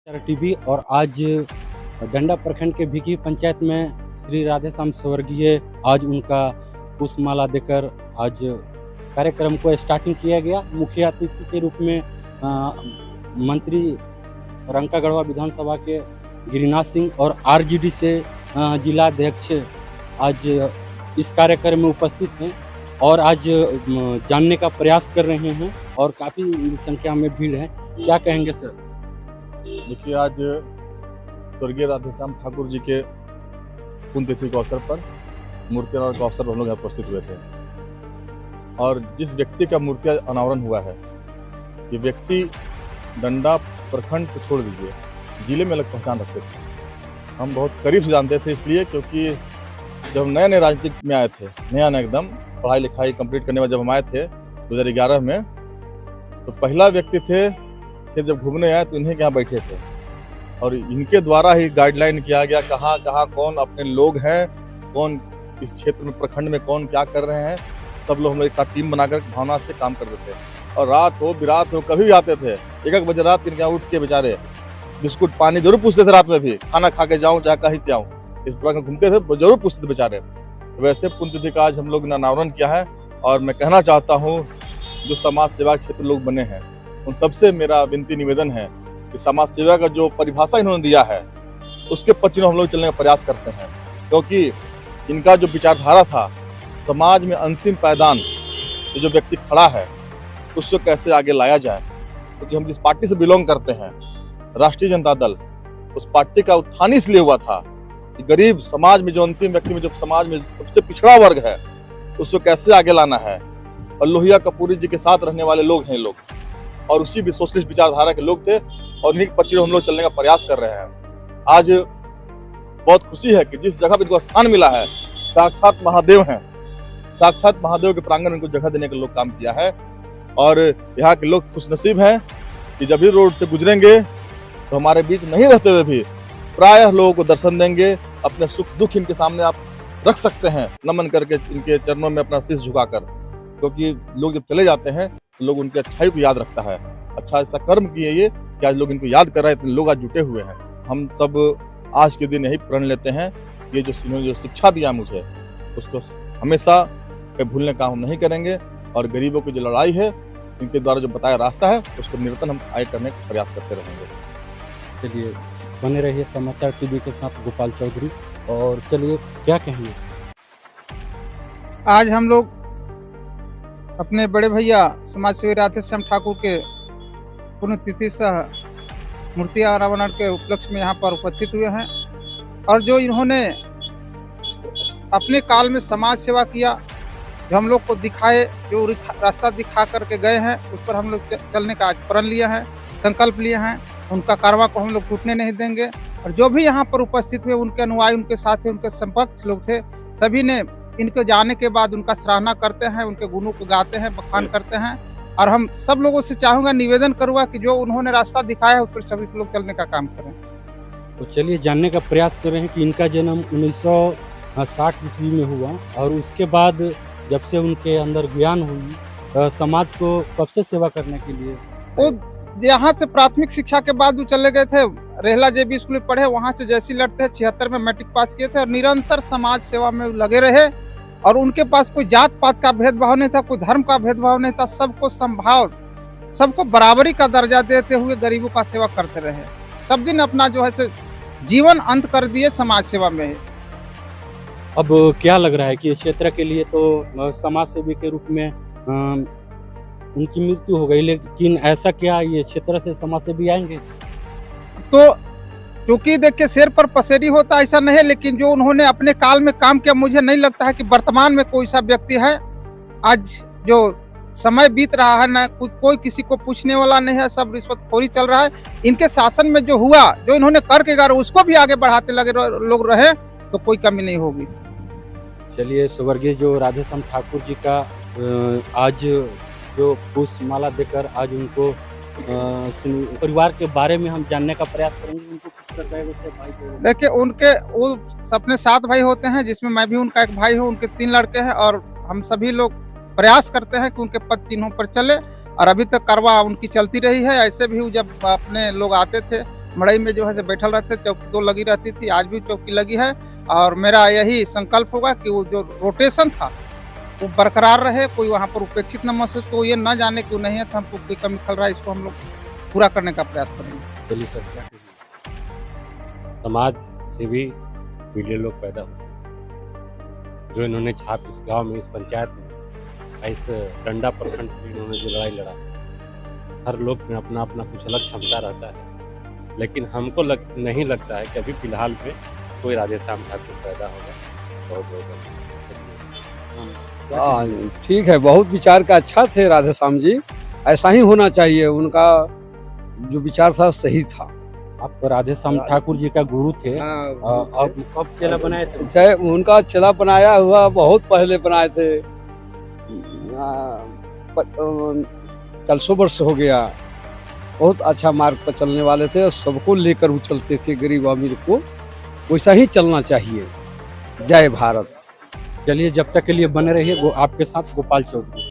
TV और आज डंडा प्रखंड के भिकी पंचायत में श्री राधेश्याम स्वर्गीय आज उनका पुष्पमाला देकर आज कार्यक्रम को स्टार्टिंग किया गया। मुख्य अतिथि के रूप में मंत्री रंका गढ़वा विधानसभा के गिरिनाथ सिंह और आरजेडी से जिला अध्यक्ष आज इस कार्यक्रम में उपस्थित हैं और आज जानने का प्रयास कर रहे हैं और काफ़ी संख्या में भीड़ है। क्या कहेंगे सर? देखिए, आज स्वर्गीय राधेश्याम ठाकुर जी के पुण्यतिथि के अवसर पर मूर्ति अनावरण के अवसर पर हम लोग यहाँ उपस्थित हुए थे और जिस व्यक्ति का मूर्ति अनावरण हुआ है, ये व्यक्ति डंडा प्रखंड को छोड़ दीजिए जिले में अलग पहचान रखते थे। हम बहुत करीब से जानते थे इसलिए क्योंकि जब नए नए राजनीतिक में आए थे, नया एकदम पढ़ाई लिखाई कंप्लीट करने में जब हम आए थे 2011 में, तो पहला व्यक्ति थे कि जब घूमने आए तो इन्हीं के यहाँ बैठे थे और इनके द्वारा ही गाइडलाइन किया गया कहाँ कहाँ कौन अपने लोग हैं, कौन इस क्षेत्र में प्रखंड में कौन क्या कर रहे हैं। सब लोग हम लोग एक साथ टीम बनाकर भावना से काम करते थे और रात हो बिरात हो कभी भी आते थे। 1-1 बजे रात इनके यहाँ उठ के बेचारे बिस्कुट पानी जरूर पूछते थे, रात में भी खाना खा के जाऊँ चाहे कहीं से आऊँ, इस प्रकार घूमते थे, जरूर पूछते थे बेचारे। वैसे पुण्यतिथि का आज हम लोग ने अनावरण किया है और मैं कहना चाहता हूँ जो समाज सेवा क्षेत्र लोग बने हैं उन सबसे मेरा विनती निवेदन है कि समाज सेवा का जो परिभाषा इन्होंने दिया है उसके पक्ष में हम लोग चलने का प्रयास करते हैं, क्योंकि इनका जो विचारधारा था समाज में अंतिम पायदान जो व्यक्ति खड़ा है उसको कैसे आगे लाया जाए। क्योंकि हम जिस पार्टी से बिलोंग करते हैं, राष्ट्रीय जनता दल, उस पार्टी का उत्थान इसलिए हुआ था कि गरीब समाज में जो अंतिम व्यक्ति में जो समाज में सबसे पिछड़ा वर्ग है उसको कैसे आगे लाना है। और लोहिया कपूरी जी के साथ रहने वाले लोग हैं लोग और उसी भी सोशलिस्ट विचारधारा के लोग थे और इन्हीं पक्ष में हम लोग चलने का प्रयास कर रहे हैं। आज बहुत खुशी है कि जिस जगह पर इनको स्थान मिला है, साक्षात महादेव हैं, साक्षात महादेव के प्रांगण में इनको जगह देने का लोग काम किया है और यहाँ के लोग खुशनसीब हैं कि जब भी रोड से गुजरेंगे तो हमारे बीच नहीं रहते हुए भी प्रायः लोगों को दर्शन देंगे। अपने सुख दुख इनके सामने आप रख सकते हैं, नमन करके इनके चरणों में अपना शीश झुकाकर, क्योंकि लोग जब चले जाते हैं तो लोग उनकी अच्छाई को याद रखता है। अच्छा ऐसा कर्म किए ये कि आज लोग इनको याद कर रहे हैं, इतने लोग आज जुटे हुए हैं। हम सब आज के दिन यही प्रण लेते हैं, ये जो शिक्षा दिया मुझे उसको हमेशा भूलने का हम नहीं करेंगे और गरीबों की जो लड़ाई है इनके द्वारा जो बताया रास्ता है उसको निरंतर हम आगे करने का प्रयास करते रहेंगे। चलिए बने रहिए समाचार टीवी के साथ। गोपाल चौधरी। और चलिए क्या कहेंगे? आज हम लोग अपने बड़े भैया समाज सेवी राधेश्याम ठाकुर के पुण्यतिथि सह मूर्ति अनावरण के उपलक्ष्य में यहाँ पर उपस्थित हुए हैं और जो इन्होंने अपने काल में समाज सेवा किया, जो हम लोग को दिखाए, जो रास्ता दिखा करके गए हैं, उस पर हम लोग चलने का आज प्रण लिया है, संकल्प लिए हैं। उनका कारवा को हम लोग टूटने नहीं देंगे और जो भी यहाँ पर उपस्थित हुए उनके अनुयायी, उनके साथी, उनके समकक्ष लोग थे, सभी ने इनके जाने के बाद उनका सराहना करते हैं, उनके गुणों को गाते हैं, बखान करते हैं और हम सब लोगों से चाहूँगा, निवेदन करूँगा कि जो उन्होंने रास्ता दिखाया है उस पर सभी लोग चलने का काम करें। तो चलिए जानने का प्रयास कर रहे हैं कि इनका जन्म 1960 ईस्वी में हुआ और उसके बाद जब से उनके अंदर ज्ञान हुई समाज को कब से सेवा करने के लिए वो यहाँ से प्राथमिक शिक्षा के बाद वो चले गए थे, रेहला जेबी स्कूल में पढ़े, वहाँ से जैसी लड़ते 76 में मैट्रिक पास किए थे और निरंतर समाज सेवा में लगे रहे और उनके पास कोई जात पात का भेदभाव नहीं था, कोई धर्म का भेदभाव नहीं था, सबको संभाव, सबको बराबरी का दर्जा देते हुए गरीबों का सेवा करते रहे। सब दिन अपना जो है से जीवन अंत कर दिए समाज सेवा में। अब क्या लग रहा है कि इस क्षेत्र के लिए तो समाज सेवी के रूप में उनकी मृत्यु हो गई, लेकिन ऐसा क्या ये क्षेत्र से समाज सेवी आएंगे? तो क्योंकि देखिए शेर पर पसेरी होता ऐसा नहीं है, लेकिन जो उन्होंने अपने काल में काम किया, मुझे नहीं लगता है कि वर्तमान में कोई सा व्यक्ति है। आज जो समय बीत रहा है ना, कोई किसी को पूछने वाला नहीं है, सब रिश्वतखोरी चल रहा है। इनके शासन में जो हुआ, जो इन्होंने करके गए उसको भी आगे बढ़ाते लगे लोग रहे तो कोई कमी नहीं होगी। चलिए स्वर्गीय जो राधेश्याम ठाकुर जी का आज जो पुष्पमाला देकर आज उनको परिवार के बारे में हम जानने का प्रयास करेंगे। उनको कुछ कर रहे होते भाई? देखिए उनके वो अपने 7 भाई होते हैं, जिसमें मैं भी उनका एक भाई हूँ। उनके 3 लड़के हैं और हम सभी लोग प्रयास करते हैं कि उनके पद चिन्हों पर चले और अभी तक कारवा उनकी चलती रही है। ऐसे भी जब अपने लोग आते थे मड़ई में जो है से बैठल रहते, चौकी 2 लगी रहती थी, आज भी चौकी लगी है। और मेरा यही संकल्प होगा कि वो जो रोटेशन था वो बरकरार रहे, कोई वहाँ पर उपेक्षित न महसूस, तो ये न जाने कि वो नहीं है तो हमको कोई कमी खल रहा है, इसको हम लोग पूरा करने का प्रयास करेंगे। चलिए सर, क्या समाज से भी वीडियो लोग पैदा होते हैं, जो इन्होंने छाप इस गांव में, इस पंचायत में, इस डंडा प्रखंड में इन्होंने जो लड़ाई लड़ा, हर लोग में अपना अपना कुछ अलग क्षमता रहता है, लेकिन हमको नहीं लगता है कि अभी फिलहाल पे कोई राधेश्याम ठाकुर पैदा होगा। बहुत बहुत ठीक है, बहुत विचार का अच्छा थे राधेश्याम जी, ऐसा ही होना चाहिए। उनका जो विचार था सही था। आप राधेश्याम ठाकुर जी का गुरु थे, और कब चेला बनाए थे? चाहे उनका चेला बनाया हुआ बहुत पहले बनाए थे, 400 वर्ष हो गया। बहुत अच्छा मार्ग पर चलने वाले थे, सबको लेकर वो चलते थे, गरीब अमीर को वैसा ही चलना चाहिए। जय भारत। चलिए, जब तक के लिए बने रहिए। आपके साथ गोपाल चौधरी।